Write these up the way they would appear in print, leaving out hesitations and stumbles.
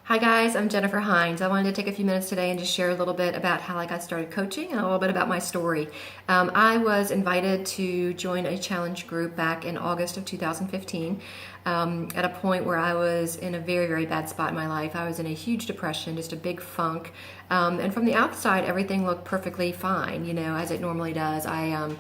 Hi guys, I'm Jennifer Hines. I wanted to take a few minutes today and just share a little bit about how I got started coaching and a little bit about my story. I was invited to join a challenge group back in August of 2015 at a point where I was in a very, very bad spot in my life. I was in a huge depression, just a big funk. And from the outside, everything looked perfectly fine, as it normally does. I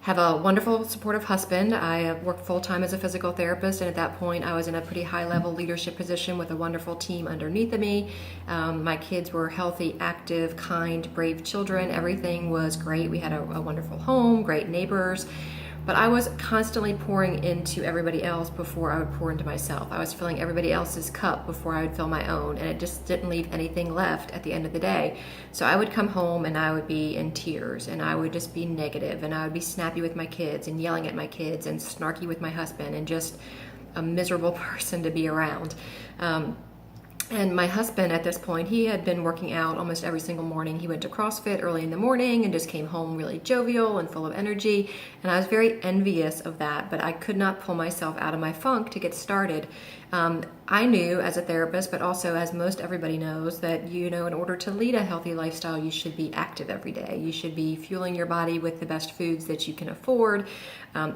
have a wonderful, supportive husband. I worked full time as a physical therapist, and at that point, I was in a pretty high level leadership position with a wonderful team underneath of me. My kids were healthy, active, kind, brave children. Everything was great. We had a wonderful home, great neighbors. But I was constantly pouring into everybody else before I would pour into myself. I was filling everybody else's cup before I would fill my own, and it just didn't leave anything left at the end of the day. So I would come home and I would be in tears, and I would just be negative, and I would be snappy with my kids and yelling at my kids and snarky with my husband and just a miserable person to be around. And my husband at this point, he had been working out almost every single morning. He went to CrossFit early in the morning and just came home really jovial and full of energy. And I was very envious of that, but I could not pull myself out of my funk to get started. I knew as a therapist, but also as most everybody knows, that in order to lead a healthy lifestyle, you should be active every day. You should be fueling your body with the best foods that you can afford,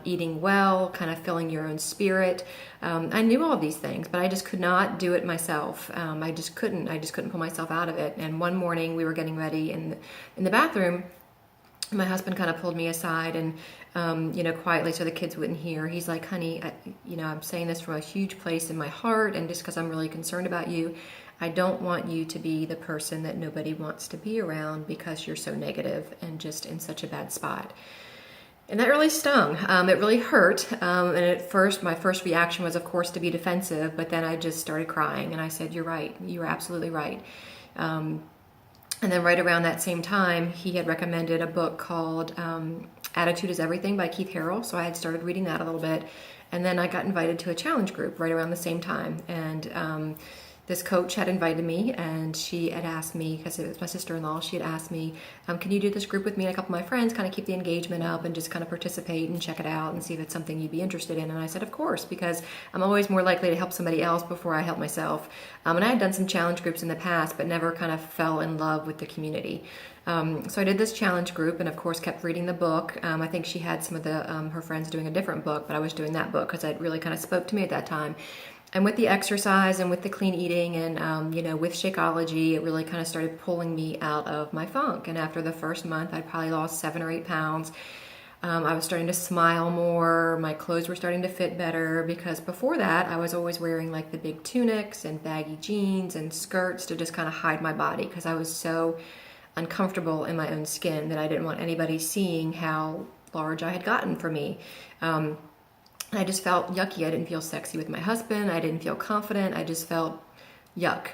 eating well, kind of filling your own spirit. I knew all of these things, but I just could not do it myself. I just couldn't pull myself out of it. And one morning we were getting ready in the bathroom. My husband kind of pulled me aside and, quietly so the kids wouldn't hear. He's like, honey, I'm saying this from a huge place in my heart, and just because I'm really concerned about you, I don't want you to be the person that nobody wants to be around because you're so negative and just in such a bad spot. And that really stung. It really hurt. And at first, my first reaction was, of course, to be defensive, but then I just started crying and I said, you're right. You're absolutely right. And then right around that same time, he had recommended a book called Attitude is Everything by Keith Harrell. So I had started reading that a little bit. And then I got invited to a challenge group right around the same time. And this coach had invited me, and she had asked me, because it was my sister-in-law, she had asked me, can you do this group with me and a couple of my friends, kind of keep the engagement up and just kind of participate and check it out and see if it's something you'd be interested in. And I said, of course, because I'm always more likely to help somebody else before I help myself. And I had done some challenge groups in the past, but never kind of fell in love with the community. So I did this challenge group and, of course, kept reading the book. I think she had some of her friends doing a different book, but I was doing that book because it really kind of spoke to me at that time. And with the exercise and with the clean eating and, with Shakeology, it really kind of started pulling me out of my funk. And after the first month, I probably lost 7 or 8 pounds. I was starting to smile more. My clothes were starting to fit better, because before that, I was always wearing like the big tunics and baggy jeans and skirts to just kind of hide my body, because I was so uncomfortable in my own skin that I didn't want anybody seeing how large I had gotten for me. I just felt yucky. I didn't feel sexy with my husband. I didn't feel confident. I just felt yuck.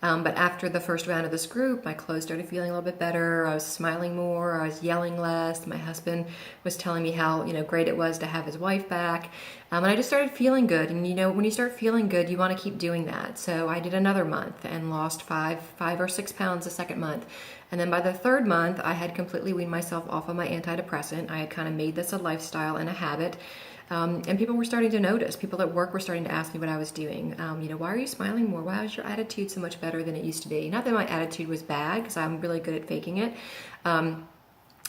But after the first round of this group, my clothes started feeling a little bit better. I was smiling more. I was yelling less. My husband was telling me how, great it was to have his wife back. And I just started feeling good. And, when you start feeling good, you want to keep doing that. So I did another month and lost 5 or 6 pounds the second month. And then by the third month, I had completely weaned myself off of my antidepressant. I had kind of made this a lifestyle and a habit. And people were starting to notice. People at work were starting to ask me what I was doing. Why are you smiling more? Why is your attitude so much better than it used to be? Not that my attitude was bad, because I'm really good at faking it.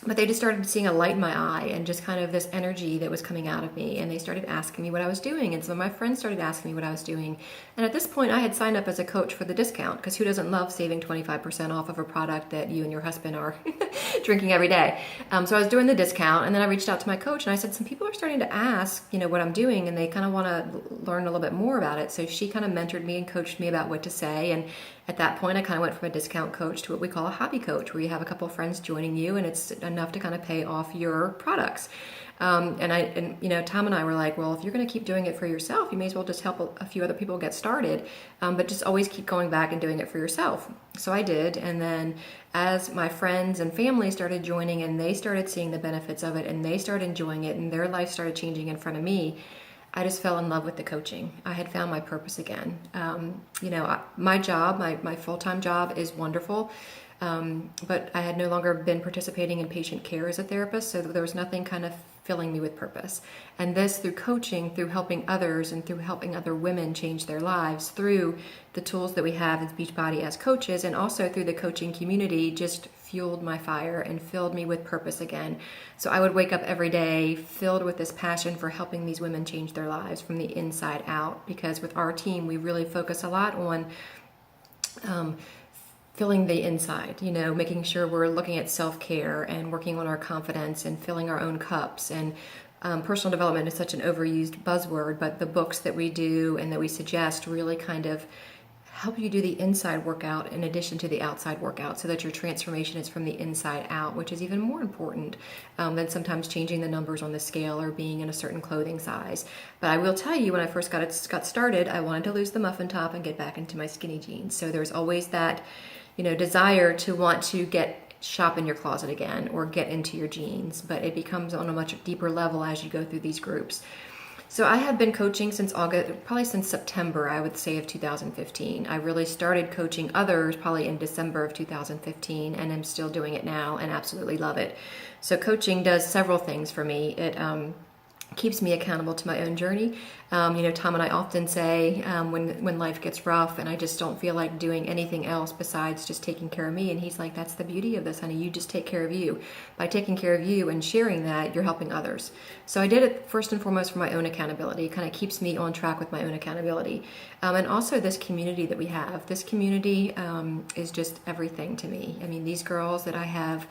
But they just started seeing a light in my eye and just kind of this energy that was coming out of me. And they started asking me what I was doing. And some of my friends started asking me what I was doing. And at this point, I had signed up as a coach for the discount, because who doesn't love saving 25% off of a product that you and your husband are drinking every day? So I was doing the discount, and then I reached out to my coach and I said, some people are starting to ask, what I'm doing, and they kind of want to learn a little bit more about it. So she kind of mentored me and coached me about what to say. And at that point, I kind of went from a discount coach to what we call a hobby coach, where you have a couple of friends joining you, and it's enough to kind of pay off your products. Tom and I were like, well, if you're going to keep doing it for yourself, you may as well just help a few other people get started, but just always keep going back and doing it for yourself. So I did. And then as my friends and family started joining, and they started seeing the benefits of it, and they started enjoying it, and their life started changing in front of me, I just fell in love with the coaching. I had found my purpose again. My job, my full-time job is wonderful, but I had no longer been participating in patient care as a therapist, so there was nothing kind of filling me with purpose. And this through coaching, through helping others, and through helping other women change their lives through the tools that we have at Beachbody as coaches, and also through the coaching community, just fueled my fire and filled me with purpose again. So I would wake up every day filled with this passion for helping these women change their lives from the inside out, because with our team, we really focus a lot on filling the inside, making sure we're looking at self-care and working on our confidence and filling our own cups. And personal development is such an overused buzzword, but the books that we do and that we suggest really kind of help you do the inside workout in addition to the outside workout, so that your transformation is from the inside out, which is even more important than sometimes changing the numbers on the scale or being in a certain clothing size. But I will tell you, when I first got started, I wanted to lose the muffin top and get back into my skinny jeans. So there's always that desire to want to shop in your closet again or get into your jeans, but it becomes on a much deeper level as you go through these groups. So I have been coaching since August, probably since September, I would say, of 2015. I really started coaching others probably in December of 2015, and I'm still doing it now and absolutely love it. So coaching does several things for me. It keeps me accountable to my own journey. Tom and I often say when life gets rough and I just don't feel like doing anything else besides just taking care of me, and he's like, that's the beauty of this, honey. You just take care of you. By taking care of you and sharing that, you're helping others. So I did it first and foremost for my own accountability. It kind of keeps me on track with my own accountability. And also this community that we have. This community is just everything to me. I mean, these girls that I have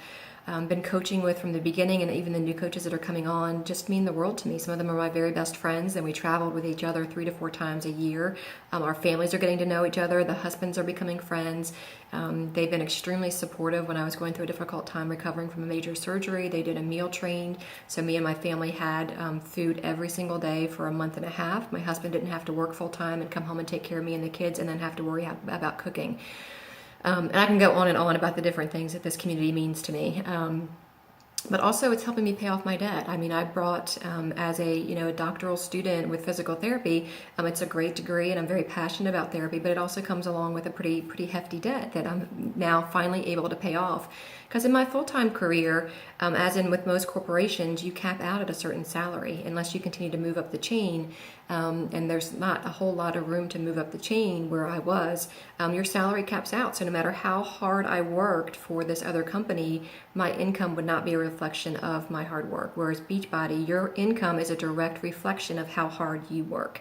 been coaching with from the beginning, and even the new coaches that are coming on, just mean the world to me. Some of them are my very best friends, and we traveled with each other 3 to 4 times a year. Our families are getting to know each other. The husbands are becoming friends. They've been extremely supportive when I was going through a difficult time recovering from a major surgery. They did a meal train, so me and my family had food every single day for a month and a half. My husband didn't have to work full time and come home and take care of me and the kids and then have to worry about cooking. And I can go on and on about the different things that this community means to me. But also it's helping me pay off my debt. I mean, I brought, as a doctoral student with physical therapy, it's a great degree and I'm very passionate about therapy, but it also comes along with a pretty hefty debt that I'm now finally able to pay off. Because in my full-time career, as in with most corporations, you cap out at a certain salary unless you continue to move up the chain. And there's not a whole lot of room to move up the chain where I was. Your salary caps out. So no matter how hard I worked for this other company, my income would not be a reflection of my hard work. Whereas Beachbody, your income is a direct reflection of how hard you work.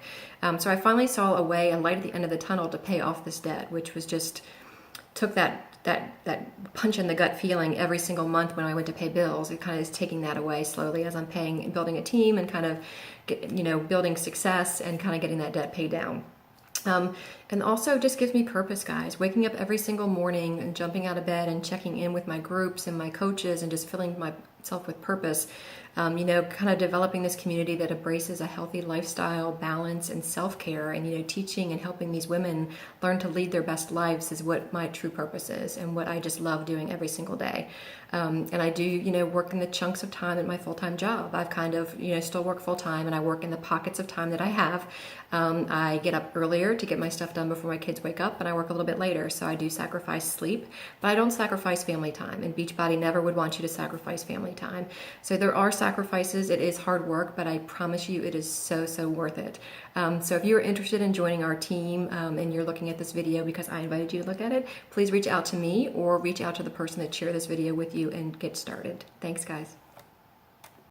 So I finally saw a light at the end of the tunnel to pay off this debt, which was just took that punch in the gut feeling every single month when I went to pay bills. It kind of is taking that away slowly as I'm building a team and kind of building success and kind of getting that debt paid down. And also just gives me purpose, guys. Waking up every single morning and jumping out of bed and checking in with my groups and my coaches and just filling myself with purpose. Kind of developing this community that embraces a healthy lifestyle, balance, and self-care, and teaching and helping these women learn to lead their best lives is what my true purpose is and what I just love doing every single day. And I do, work in the chunks of time at my full-time job. I've kind of, still work full-time, and I work in the pockets of time that I have. I get up earlier to get my stuff done before my kids wake up, and I work a little bit later, so I do sacrifice sleep, but I don't sacrifice family time, and Beachbody never would want you to sacrifice family time. So there are sacrifices. It is hard work, but I promise you it is so worth it. So if you're interested in joining our team and you're looking at this video because I invited you to look at it, please reach out to me or reach out to the person that shared this video with you and get started. Thanks, guys.